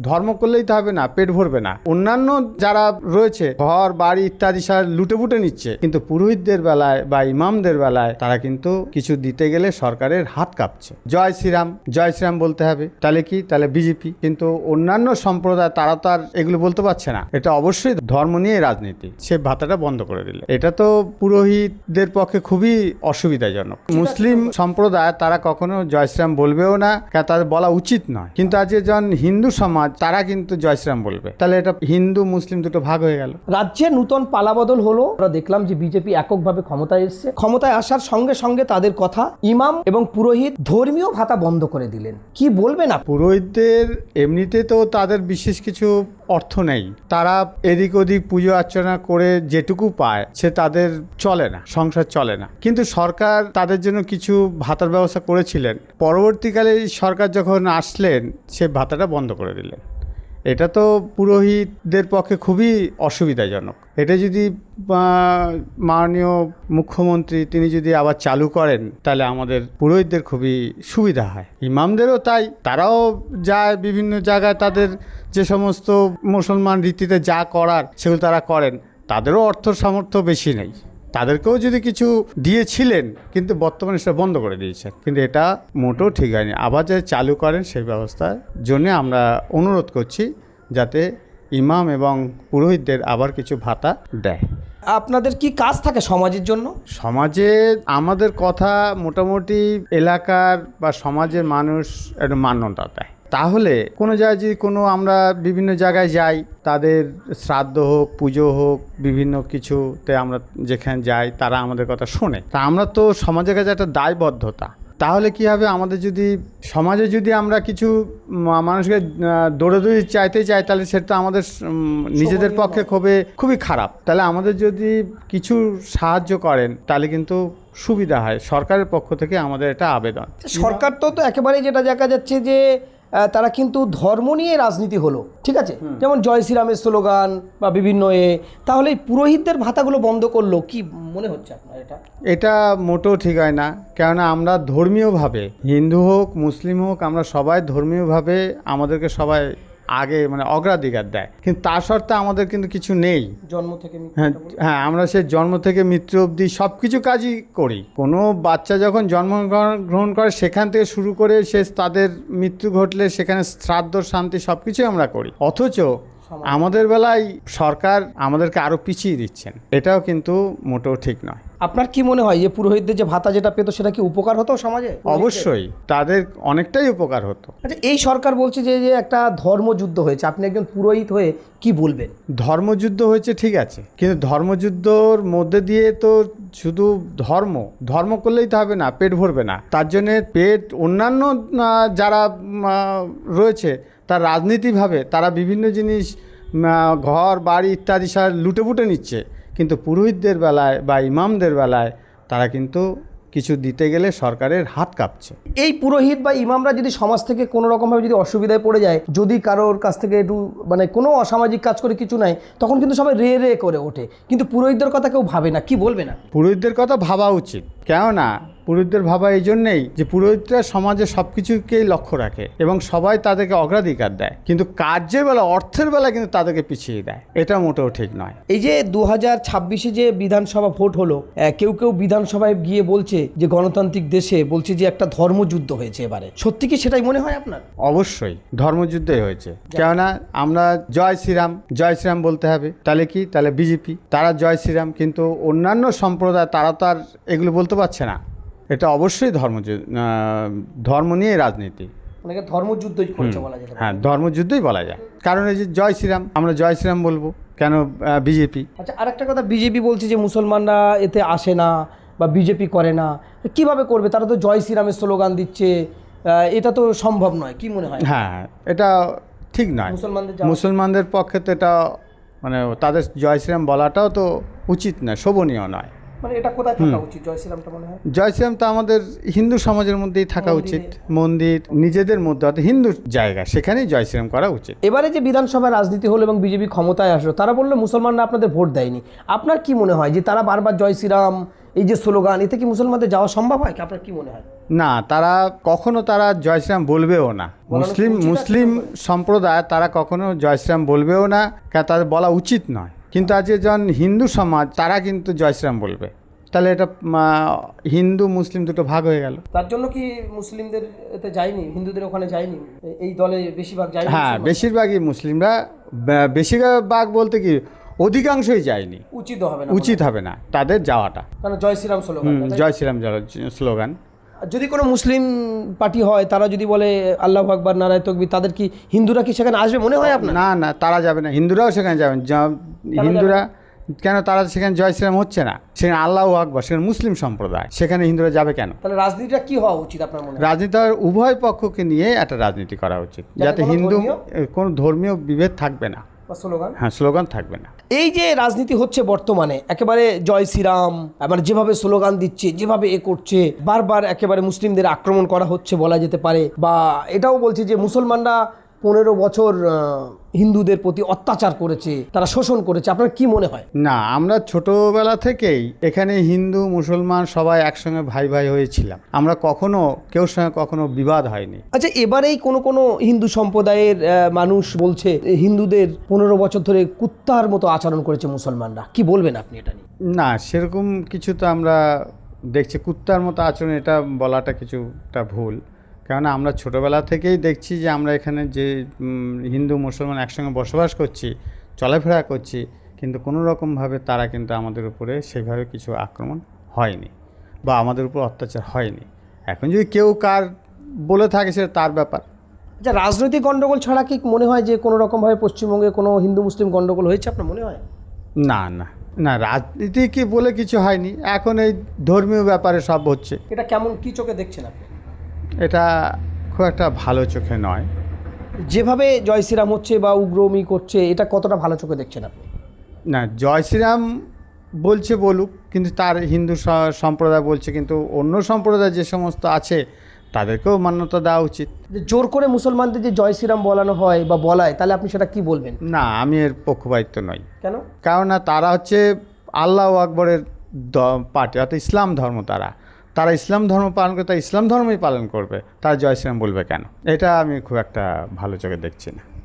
ধর্ম করলেই তো হবে না, পেট ভরবে না। অন্যান্য যারা রয়েছে ঘর বাড়ি ইত্যাদি সব লুটে পুটে নিচ্ছে, কিন্তু পুরোহিতদের বেলায় বা ইমামদের বেলায় তারা কিন্তু কিছু দিতে গেলে সরকারের হাত কাঁপছে। জয় শ্রীরাম, জয় শ্রীরাম বলতে হবে, তাহলে কি, তাহলে বিজেপি। কিন্তু অন্যান্য সম্প্রদায় তারা তো আর এগুলো বলতে পারছে না। এটা অবশ্যই ধর্ম নিয়ে রাজনীতি। সে ভাতাটা বন্ধ করে দিলে এটা তো পুরোহিতদের পক্ষে খুবই অসুবিধাজনক। মুসলিম সম্প্রদায় তারা কখনো জয় শ্রীরাম বলবেও না, তাদের বলা উচিত নয়। কিন্তু আজ যখন হিন্দু সমাজ তারা কিন্তু জয় শ্রীরাম বলবে, তাহলে এটা হিন্দু মুসলিম দুটো ভাগ হয়ে গেল। রাজ্যে নূতন পালাবদল হলো, আমরা দেখলাম যে বিজেপি এককভাবে ক্ষমতায় এসছে। ক্ষমতায় আসার সঙ্গে সঙ্গে তাদের কথা, ইমাম এবং পুরোহিত ধর্মীয় ভাতা বন্ধ করে দিলেন। কি বলবেন? পুরোহিতদের এমনিতে তো তাদের বিশেষ কিছু অর্থ নেই, তারা এদিক ওদিক পুজো অর্চনা করে যেটুকু পায় সে তাদের চলে না, সংসার চলে না। কিন্তু সরকার তাদের জন্য কিছু ভাতার ব্যবস্থা করেছিলেন, পরবর্তীকালে সরকার যখন আসলেন সে ভাতাটা বন্ধ করে দিলেন। এটা তো পুরোহিতদের পক্ষে খুবই অসুবিধাজনক। এটা যদি মাননীয় মুখ্যমন্ত্রী তিনি যদি আবার চালু করেন তাহলে আমাদের পুরোহিতদের খুবই সুবিধা হয়। ইমামদেরও তাই, তারাও যায় বিভিন্ন জায়গায়, তাদের যে সমস্ত মুসলমান রীতিতে যা করার সেগুলো তারা করেন। তাদেরও অর্থ সামর্থ্য বেশি নেই, তাদেরকেও যদি কিছু দিয়েছিলেন কিন্তু বর্তমানে সেটা বন্ধ করে দিয়েছেন। কিন্তু এটা মোটেও ঠিক হয়নি। আবার যে চালু করেন সেই ব্যবস্থার জন্য আমরা অনুরোধ করছি যাতে ইমাম এবং পুরোহিতদের আবার কিছু ভাতা দেয়। আপনাদের কি কাজ থাকে সমাজের জন্য? সমাজে আমাদের কথা মোটামুটি এলাকার বা সমাজের মানুষ একটু মান্যতা দেয়। তাহলে কোনো জায়গায় যদি কোনো আমরা বিভিন্ন জায়গায় যাই, তাদের শ্রাদ্ধ হোক পুজো হোক বিভিন্ন কিছুতে আমরা যেখানে যাই তারা আমাদের কথা শোনে। তা আমরা তো সমাজের কাছে একটা দায়বদ্ধতা। তাহলে কি হবে, আমাদের যদি সমাজে যদি আমরা কিছু মানুষকে দৌড়াদৌড়ি চাইতে চাই তাহলে সেটা আমাদের নিজেদের পক্ষে খুবই খারাপ। তাহলে আমাদের যদি কিছু সাহায্য করেন তাহলে কিন্তু সুবিধা হয়। সরকারের পক্ষ থেকে আমাদের এটা আবেদন। সরকার তো একেবারেই যেটা দেখা যাচ্ছে যে তারা কিন্তু ধর্ম নিয়ে রাজনীতি হলো, ঠিক আছে, যেমন জয় শ্রীরামের স্লোগান বা বিভিন্ন তাহলে এই পুরোহিতদের ভাতাগুলো বন্ধ করলো, কি মনে হচ্ছে আপনার? এটা মোটেও ঠিক হয় না। কেননা আমরা ধর্মীয়ভাবে, হিন্দু হোক মুসলিম হোক, আমরা সবাই ধর্মীয়ভাবে আমাদেরকে সবাই আগে অগ্রাধিকার দেয়। কিন্তু তার সত্ত্বে আমাদের কিন্তু কিছু নেই জন্ম থেকে। হ্যাঁ, আমরা সে জন্ম থেকে মৃত্যু অবধি সব কিছু কাজই করি। কোনো বাচ্চা যখন জন্মগ্রহণ করে সেখান থেকে শুরু করে সে তাদের মৃত্যু ঘটলে সেখানে শ্রাদ্ধ শান্তি সব কিছুই আমরা করি। অথচ আমাদের বেলায় সরকার আমাদেরকে আরও পিছিয়ে দিচ্ছেন। এটাও কিন্তু মোটেও ঠিক নয়। আপনার কি মনে হয় যে পুরোহিতদের যে ভাতা যেটা পেতো সেটা কি উপকার হতো সমাজে? অবশ্যই তাদের অনেকটাই উপকার হতো। আচ্ছা, এই সরকার বলছে যে একটা ধর্মযুদ্ধ হয়েছে, আপনি একজন পুরোহিত হয়ে কি বলবেন? ধর্মযুদ্ধ হয়েছে ঠিক আছে, কিন্তু ধর্মযুদ্ধর মধ্যে দিয়ে তো শুধু ধর্ম করলেই তো হবে না, পেট ভরবে না। তার জন্যে অন্যান্য যারা রয়েছে তার রাজনীতিভাবে তারা বিভিন্ন জিনিস ঘর বাড়ি ইত্যাদি সব লুটে পুটে নিচ্ছে, কিন্তু পুরোহিতদের বেলায় বা ইমামদের বেলায় তারা কিন্তু কিছু দিতে গেলে সরকারের হাত কাঁপছে। এই পুরোহিত বা ইমামরা যদি সমাজ থেকে কোনো রকমভাবে যদি অসুবিধায় পড়ে যায়, যদি কারোর কাছ থেকে একটু কোনো অসামাজিক কাজ করে কিছু নাই, তখন কিন্তু সবাই রে করে ওঠে, কিন্তু পুরোহিতদের কথা কেউ ভাবে না। কি বলবে না? পুরোহিতদের কথা ভাবা উচিত। কেননা পুরোহিতদের ভাবা এই জন্যেই যে পুরোহিতরা সমাজে সব কিছুকেই লক্ষ্য রাখে এবং সবাই তাদেরকে অগ্রাধিকার দেয়, কিন্তু কার্যের বেলা অর্থের বেলা কিন্তু তাদেরকে পিছিয়ে দেয়। এটা মোটেও ঠিক নয়। এই যে 2026-এ যে বিধানসভা ভোট হলো, কেউ বিধানসভায় গিয়ে বলছে যে গণতান্ত্রিক দেশে বলছে যে একটা ধর্মযুদ্ধ হয়েছে এবারে, সত্যি কি সেটাই মনে হয় আপনার? অবশ্যই ধর্মযুদ্ধই হয়েছে। কেননা আমরা জয় শ্রীরাম বলতে হবে, তাহলে কি, তাহলে বিজেপি। তারা জয় শ্রীরাম, কিন্তু অন্যান্য সম্প্রদায় তারা তো আর এগুলো বলতে পারছে না। এটা অবশ্যই ধর্ম নিয়ে রাজনীতি। অনেকে ধর্মযুদ্ধই করেছে বলা যায়। হ্যাঁ, ধর্মযুদ্ধই বলা যায়। কারণ এই যে জয় শ্রীরাম, আমরা জয় শ্রীরাম বলবো কেন বিজেপি? আচ্ছা, আরেকটা কথা, বিজেপি বলছে যে মুসলমানরা এতে আসে না বা বিজেপি করে না। কিভাবে করবে? তারা তো জয় শ্রীরামের স্লোগান দিচ্ছে, এটা তো সম্ভব নয়। কি মনে হয়? হ্যাঁ, এটা ঠিক নয়। মুসলমানদের পক্ষে তো এটা তাদের জয় শ্রীরাম বলাটাও তো উচিত নয়, শোভনীয় নয়। এটা কোথায় থাকা উচিত জয় শ্রীরামটা? মনে হয় জয় শ্রীরাম তো আমাদের হিন্দু সমাজের মধ্যেই থাকা উচিত। মন্দির নিজেদের মধ্যে, অর্থাৎ হিন্দু জায়গা, সেখানেই জয় শ্রীরাম করা উচিত। এবারে যে বিধানসভায় রাজনীতি হলো এবং বিজেপি ক্ষমতায় আসলো, তারা বললো মুসলমানরা আপনাদের ভোট দেয়নি। আপনার কি মনে হয় যে তারা বারবার জয় শ্রীরাম এই যে স্লোগান, এতে কি মুসলমানদের যাওয়া সম্ভব হয় কি? আপনার কি মনে হয়? না, তারা কখনো তারা জয় শ্রীরাম বলবেও না। মুসলিম সম্প্রদায় তারা কখনো জয় শ্রীরাম বলবেও না, কারণ তাদের বলা উচিত নয়। কিন্তু আজকে যখন হিন্দু সমাজ তারা কিন্তু জয় শ্রীরাম বলবে, তাহলে এটা হিন্দু মুসলিম দুটো ভাগ হয়ে গেল। তার জন্য কি মুসলিমদের এতে যায়নি, হিন্দুদের ওখানে যায়নি, এই দলে বেশিরভাগ যায়নি? হ্যাঁ, বেশিরভাগই মুসলিমরা, বেশিরভাগ বলতে কি অধিকাংশই যায়নি। উচিত হবে না তাদের যাওয়াটা, কারণ জয় শ্রীরাম স্লোগান, জয় শ্রীরাম স্লোগান। যদি কোনো মুসলিম পার্টি হয়, তারা যদি বলে আল্লাহু আকবার নারায়ে তাকবীর, তাদের কি হিন্দুরা কি সেখানে আসবে মনে হয় আপনার? না না, তারা যাবে না, হিন্দুরাও সেখানে যাবেন। হিন্দুরা কেন, তারা সেখানে জয় শ্রীরাম হচ্ছে না, সেখানে আল্লাহু আকবার, সেখানে মুসলিম সম্প্রদায়, সেখানে হিন্দুরা যাবে কেন? তাহলে রাজনীতিটা কি হওয়া উচিত আপনার মনে হয়? রাজনীতি উভয় পক্ষকে নিয়ে একটা রাজনীতি করা উচিত, যাতে হিন্দু কোনো ধর্মীয় বিভেদ থাকবে না, হ্যাঁ, স্লোগান থাকবে না। এই যে রাজনীতি হচ্ছে বর্তমানে, একেবারে জয় শ্রীরাম, মানে যেভাবে স্লোগান দিচ্ছে, যেভাবে করছে, বারবার একেবারে মুসলিমদের আক্রমণ করা হচ্ছে বলা যেতে পারে, বা এটাও বলছে যে মুসলমানরা 15 বছর হিন্দুদের প্রতি অত্যাচার করেছে, তারা শোষণ করেছে। আপনার কি মনে হয়? না, আমরা ছোটবেলা থেকেই এখানে হিন্দু মুসলমান সবাই একসঙ্গে ভাই ভাই হয়েছিলাম, আমরা কখনো কেউ সঙ্গে কখনো বিবাদ হয়নি। আচ্ছা, এবারেই কোনো হিন্দু সম্প্রদায়ের মানুষ বলছে হিন্দুদের 15 বছর ধরে কুত্তার মতো আচরণ করেছে মুসলমানরা, কি বলবেন আপনি এটা নিয়ে? না, সেরকম কিছু তো আমরা দেখছি, কুত্তার মতো আচরণ এটা বলাটা কিছুটা ভুল। কেননা আমরা ছোটোবেলা থেকেই দেখছি যে আমরা এখানে যে হিন্দু মুসলমান একসঙ্গে বসবাস করছি, চলাফেরা করছি, কিন্তু কোনো রকমভাবে তারা কিন্তু আমাদের উপরে সেভাবে কিছু আক্রমণ হয়নি বা আমাদের উপর অত্যাচার হয়নি। এখন যদি কেউ কার বলে থাকে সেটা তার ব্যাপার। আচ্ছা, রাজনৈতিক গণ্ডগোল ছাড়া কি মনে হয় যে কোনো রকমভাবে পশ্চিমবঙ্গে কোনো হিন্দু মুসলিম গণ্ডগোল হয়েছে আপনার মনে হয়? না না না, রাজনীতি কি বলে কিছু হয়নি, এখন এই ধর্মীয় ব্যাপারে সব হচ্ছে। এটা কেমন, কি চোখে দেখছেন আপনি? এটা খুব একটা ভালো চোখে নয়। যেভাবে জয় শ্রীরাম হচ্ছে বা উগ্রমি করছে, এটা কতটা ভালো চোখে দেখছেন আপনি? না, জয় শ্রীরাম বলছে বলুক, কিন্তু তার হিন্দু সম্প্রদায় বলছে, কিন্তু অন্য সম্প্রদায় যে সমস্ত আছে তাদেরকেও মান্যতা দেওয়া উচিত। যে জোর করে মুসলমানদের যে জয় শ্রীরাম বলানো হয় বা বলায়, তাহলে আপনি সেটা কি বলবেন? না, আমি এর পক্ষপাতিত্ব নই। কেন? কারণ না, তারা হচ্ছে আল্লাহু আকবরের পার্টি, অর্থাৎ ইসলাম ধর্ম। তারা ইসলাম ধর্ম পালন করে, তারা ইসলাম ধর্মই পালন করবে, তারা জয় শ্রীরাম বলবে কেন? এটা আমি খুব একটা ভালো চোখে দেখছি না।